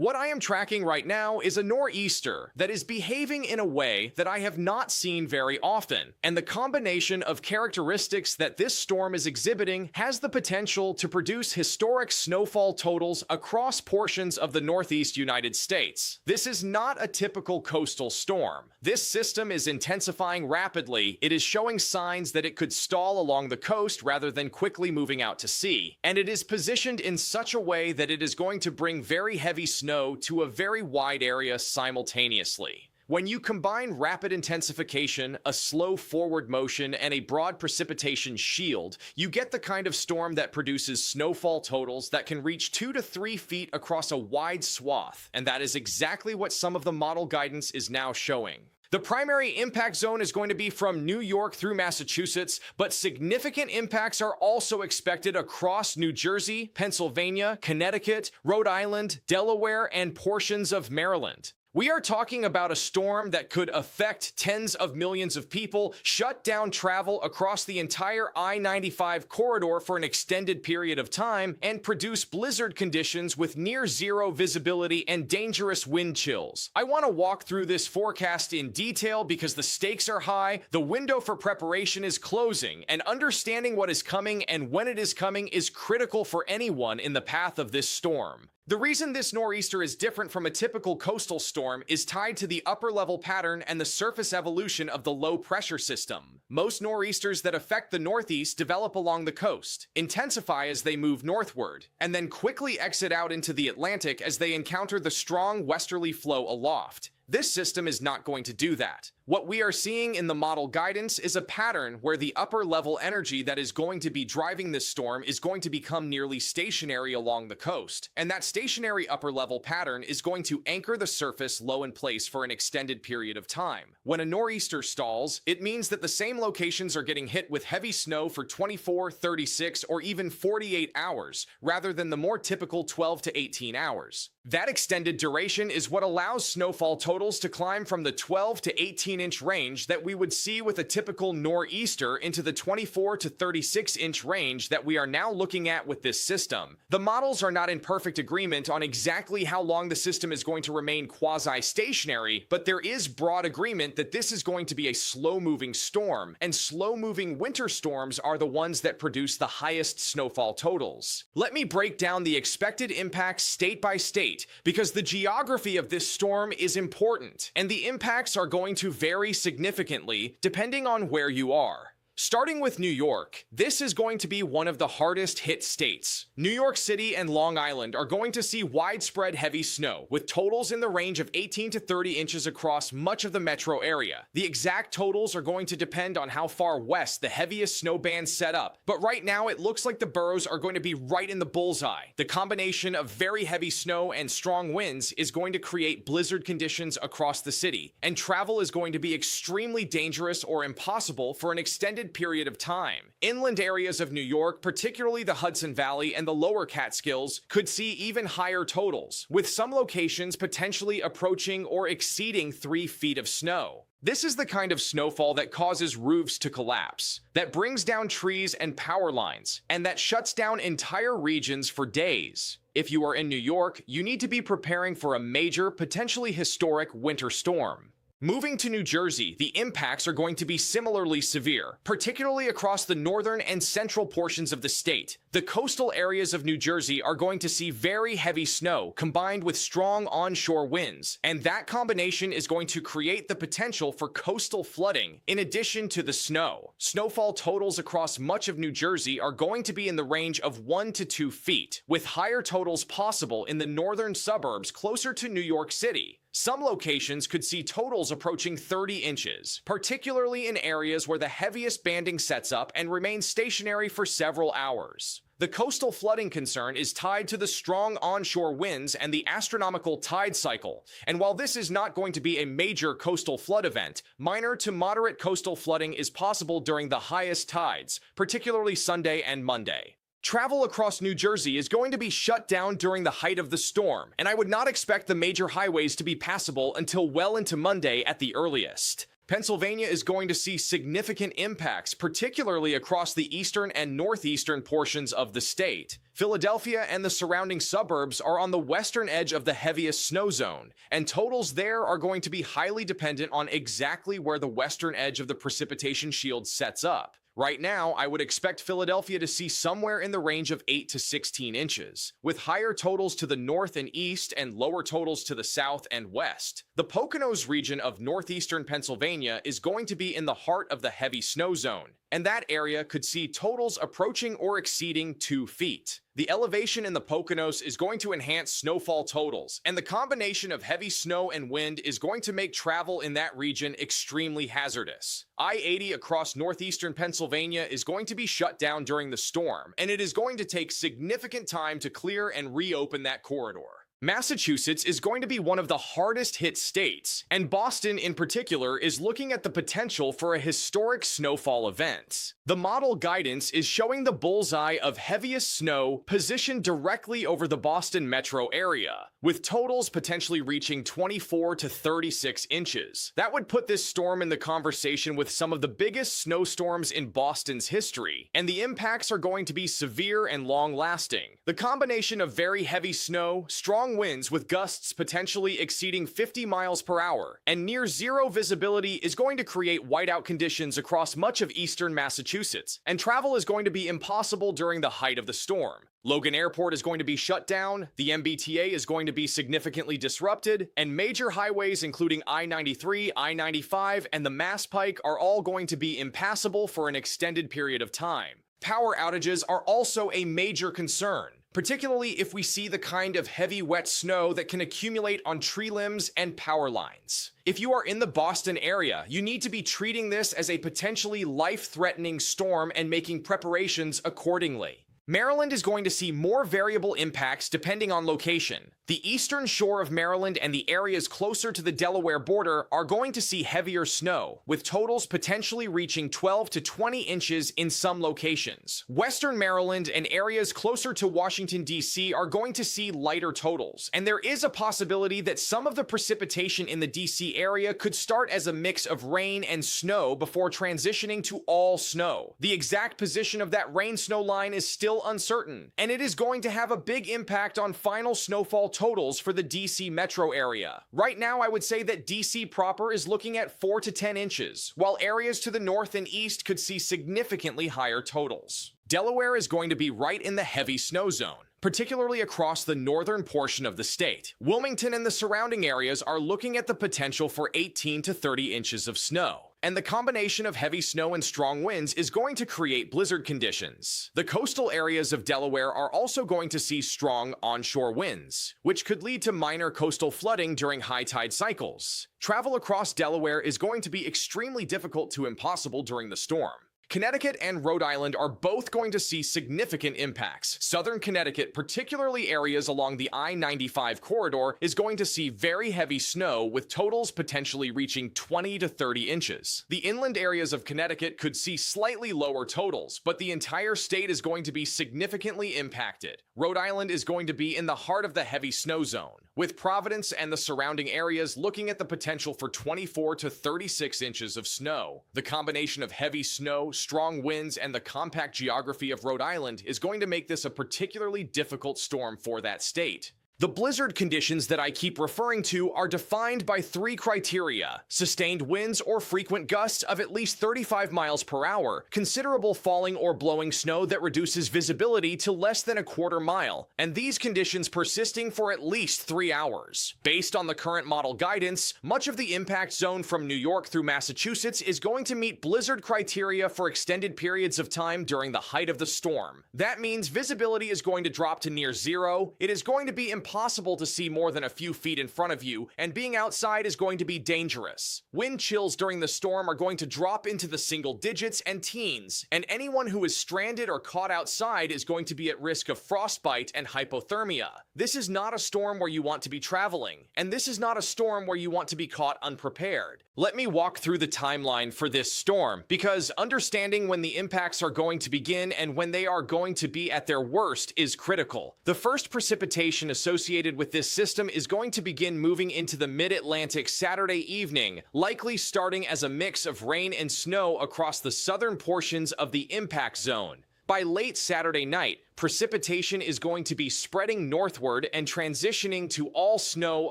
What I am tracking right now is a nor'easter that is behaving in a way that I have not seen very often, and the combination of characteristics that this storm is exhibiting has the potential to produce historic snowfall totals across portions of the northeast United States. This is not a typical coastal storm. This system is intensifying rapidly. It is showing signs that it could stall along the coast rather than quickly moving out to sea, and it is positioned in such a way that it is going to bring very heavy snow to a very wide area simultaneously. When you combine rapid intensification, a slow forward motion, and a broad precipitation shield, you get the kind of storm that produces snowfall totals that can reach 2 to 3 feet across a wide swath, and that is exactly what some of the model guidance is now showing. The primary impact zone is going to be from New York through Massachusetts, but significant impacts are also expected across New Jersey, Pennsylvania, Connecticut, Rhode Island, Delaware, and portions of Maryland. We are talking about a storm that could affect tens of millions of people, shut down travel across the entire I-95 corridor for an extended period of time, and produce blizzard conditions with near zero visibility and dangerous wind chills. I want to walk through this forecast in detail because the stakes are high, the window for preparation is closing, and understanding what is coming and when it is coming is critical for anyone in the path of this storm. The reason this nor'easter is different from a typical coastal storm is tied to the upper-level pattern and the surface evolution of the low-pressure system. Most nor'easters that affect the northeast develop along the coast, intensify as they move northward, and then quickly exit out into the Atlantic as they encounter the strong westerly flow aloft. This system is not going to do that. What we are seeing in the model guidance is a pattern where the upper-level energy that is going to be driving this storm is going to become nearly stationary along the coast, and that stationary upper-level pattern is going to anchor the surface low in place for an extended period of time. When a nor'easter stalls, it means that the same locations are getting hit with heavy snow for 24, 36, or even 48 hours, rather than the more typical 12 to 18 hours. That extended duration is what allows snowfall totals to climb from the 12 to 18-inch range that we would see with a typical nor'easter into the 24 to 36-inch range that we are now looking at with this system. The models are not in perfect agreement on exactly how long the system is going to remain quasi-stationary, but there is broad agreement that this is going to be a slow-moving storm, and slow-moving winter storms are the ones that produce the highest snowfall totals. Let me break down the expected impacts state by state, because the geography of this storm is important, and the impacts are going to vary significantly depending on where you are. Starting with New York, this is going to be one of the hardest hit states. New York City and Long Island are going to see widespread heavy snow, with totals in the range of 18 to 30 inches across much of the metro area. The exact totals are going to depend on how far west the heaviest snow bands set up, but right now it looks like the boroughs are going to be right in the bullseye. The combination of very heavy snow and strong winds is going to create blizzard conditions across the city, and travel is going to be extremely dangerous or impossible for an extended period of time. Inland areas of New York, particularly the Hudson Valley and the lower Catskills, could see even higher totals, with some locations potentially approaching or exceeding 3 feet of snow. This is the kind of snowfall that causes roofs to collapse, that brings down trees and power lines, and that shuts down entire regions for days. If you are in New York, you need to be preparing for a major, potentially historic winter storm. Moving to New Jersey, the impacts are going to be similarly severe, particularly across the northern and central portions of the state. The coastal areas of New Jersey are going to see very heavy snow combined with strong onshore winds, and that combination is going to create the potential for coastal flooding in addition to the snow. Snowfall totals across much of New Jersey are going to be in the range of 1 to 2 feet, with higher totals possible in the northern suburbs closer to New York City. Some locations could see totals approaching 30 inches, particularly in areas where the heaviest banding sets up and remains stationary for several hours. The coastal flooding concern is tied to the strong onshore winds and the astronomical tide cycle, and while this is not going to be a major coastal flood event, minor to moderate coastal flooding is possible during the highest tides, particularly Sunday and Monday. Travel across New Jersey is going to be shut down during the height of the storm, and I would not expect the major highways to be passable until well into Monday at the earliest. Pennsylvania is going to see significant impacts, particularly across the eastern and northeastern portions of the state. Philadelphia and the surrounding suburbs are on the western edge of the heaviest snow zone, and totals there are going to be highly dependent on exactly where the western edge of the precipitation shield sets up. Right now, I would expect Philadelphia to see somewhere in the range of 8 to 16 inches, with higher totals to the north and east and lower totals to the south and west. The Poconos region of northeastern Pennsylvania is going to be in the heart of the heavy snow zone, and that area could see totals approaching or exceeding 2 feet. The elevation in the Poconos is going to enhance snowfall totals, and the combination of heavy snow and wind is going to make travel in that region extremely hazardous. I-80 across northeastern Pennsylvania is going to be shut down during the storm, and it is going to take significant time to clear and reopen that corridor. Massachusetts is going to be one of the hardest hit states, and Boston in particular is looking at the potential for a historic snowfall event. The model guidance is showing the bullseye of heaviest snow positioned directly over the Boston metro area, with totals potentially reaching 24 to 36 inches. That would put this storm in the conversation with some of the biggest snowstorms in Boston's history, and the impacts are going to be severe and long-lasting. The combination of very heavy snow, strong winds with gusts potentially exceeding 50 miles per hour, and near zero visibility is going to create whiteout conditions across much of eastern Massachusetts, and travel is going to be impossible during the height of the storm. Logan Airport is going to be shut down, the MBTA is going to be significantly disrupted, and major highways including I-93, I-95, and the Mass Pike are all going to be impassable for an extended period of time. Power outages are also a major concern, particularly if we see the kind of heavy wet snow that can accumulate on tree limbs and power lines. If you are in the Boston area, you need to be treating this as a potentially life-threatening storm and making preparations accordingly. Maryland is going to see more variable impacts depending on location. The eastern shore of Maryland and the areas closer to the Delaware border are going to see heavier snow, with totals potentially reaching 12 to 20 inches in some locations. Western Maryland and areas closer to Washington, D.C. are going to see lighter totals, and there is a possibility that some of the precipitation in the D.C. area could start as a mix of rain and snow before transitioning to all snow. The exact position of that rain-snow line is still uncertain, and it is going to have a big impact on final snowfall totals for the DC metro area. Right now, I would say that DC proper is looking at 4 to 10 inches, while areas to the north and east could see significantly higher totals. Delaware is going to be right in the heavy snow zone, particularly across the northern portion of the state. Wilmington and the surrounding areas are looking at the potential for 18 to 30 inches of snow, and the combination of heavy snow and strong winds is going to create blizzard conditions. The coastal areas of Delaware are also going to see strong onshore winds, which could lead to minor coastal flooding during high tide cycles. Travel across Delaware is going to be extremely difficult to impossible during the storm. Connecticut and Rhode Island are both going to see significant impacts. Southern Connecticut, particularly areas along the I-95 corridor, is going to see very heavy snow with totals potentially reaching 20 to 30 inches. The inland areas of Connecticut could see slightly lower totals, but the entire state is going to be significantly impacted. Rhode Island is going to be in the heart of the heavy snow zone, with Providence and the surrounding areas looking at the potential for 24 to 36 inches of snow. The combination of heavy snow, strong winds, and the compact geography of Rhode Island is going to make this a particularly difficult storm for that state. The blizzard conditions that I keep referring to are defined by 3 criteria: sustained winds or frequent gusts of at least 35 miles per hour, considerable falling or blowing snow that reduces visibility to less than a quarter mile, and these conditions persisting for at least 3 hours. Based on the current model guidance, much of the impact zone from New York through Massachusetts is going to meet blizzard criteria for extended periods of time during the height of the storm. That means visibility is going to drop to near zero, it is going to be impossible to see more than a few feet in front of you, and being outside is going to be dangerous. Wind chills during the storm are going to drop into the single digits and teens, and anyone who is stranded or caught outside is going to be at risk of frostbite and hypothermia. This is not a storm where you want to be traveling, and this is not a storm where you want to be caught unprepared. Let me walk through the timeline for this storm, because understanding when the impacts are going to begin and when they are going to be at their worst is critical. The first precipitation associated with this system is going to begin moving into the mid-Atlantic Saturday evening, likely starting as a mix of rain and snow across the southern portions of the impact zone. By late Saturday night, precipitation is going to be spreading northward and transitioning to all snow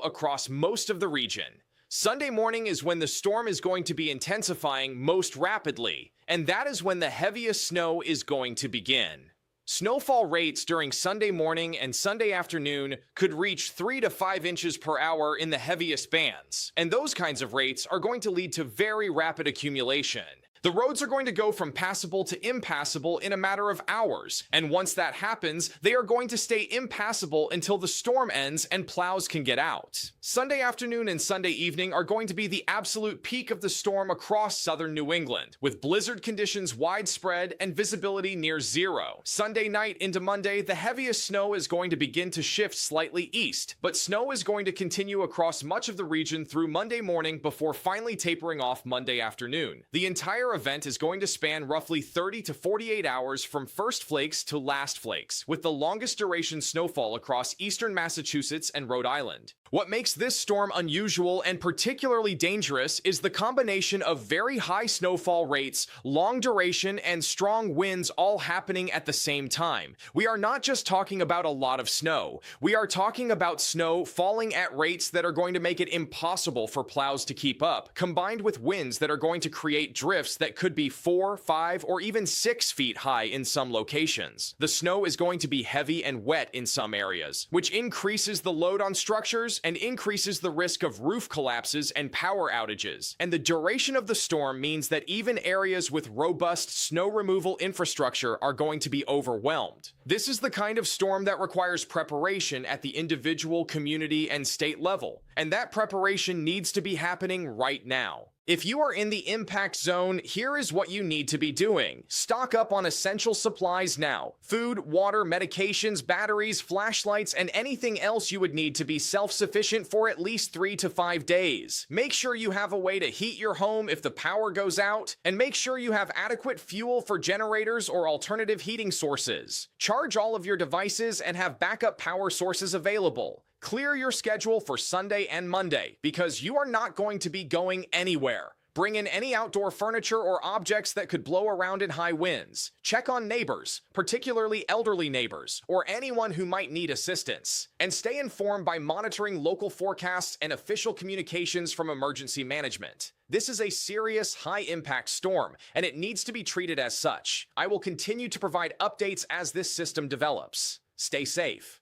across most of the region. Sunday morning is when the storm is going to be intensifying most rapidly, and that is when the heaviest snow is going to begin. Snowfall rates during Sunday morning and Sunday afternoon could reach 3 to 5 inches per hour in the heaviest bands, and those kinds of rates are going to lead to very rapid accumulation. The roads are going to go from passable to impassable in a matter of hours, and once that happens, they are going to stay impassable until the storm ends and plows can get out. Sunday afternoon and Sunday evening are going to be the absolute peak of the storm across southern New England, with blizzard conditions widespread and visibility near zero. Sunday night into Monday, the heaviest snow is going to begin to shift slightly east, but snow is going to continue across much of the region through Monday morning before finally tapering off Monday afternoon. The entire event is going to span roughly 30 to 48 hours from first flakes to last flakes, with the longest duration snowfall across eastern Massachusetts and Rhode Island. What makes this storm unusual and particularly dangerous is the combination of very high snowfall rates, long duration, and strong winds all happening at the same time. We are not just talking about a lot of snow. We are talking about snow falling at rates that are going to make it impossible for plows to keep up, combined with winds that are going to create drifts that could be 4, 5, or even 6 feet high in some locations. The snow is going to be heavy and wet in some areas, which increases the load on structures and increases the risk of roof collapses and power outages. And the duration of the storm means that even areas with robust snow removal infrastructure are going to be overwhelmed. This is the kind of storm that requires preparation at the individual, community, and state level, and that preparation needs to be happening right now. If you are in the impact zone, here is what you need to be doing. Stock up on essential supplies now. Food, water, medications, batteries, flashlights, and anything else you would need to be self-sufficient for at least 3 to 5 days. Make sure you have a way to heat your home if the power goes out, and make sure you have adequate fuel for generators or alternative heating sources. Charge all of your devices and have backup power sources available. Clear your schedule for Sunday and Monday, because you are not going to be going anywhere. Bring in any outdoor furniture or objects that could blow around in high winds. Check on neighbors, particularly elderly neighbors, or anyone who might need assistance. And stay informed by monitoring local forecasts and official communications from emergency management. This is a serious, high-impact storm, and it needs to be treated as such. I will continue to provide updates as this system develops. Stay safe.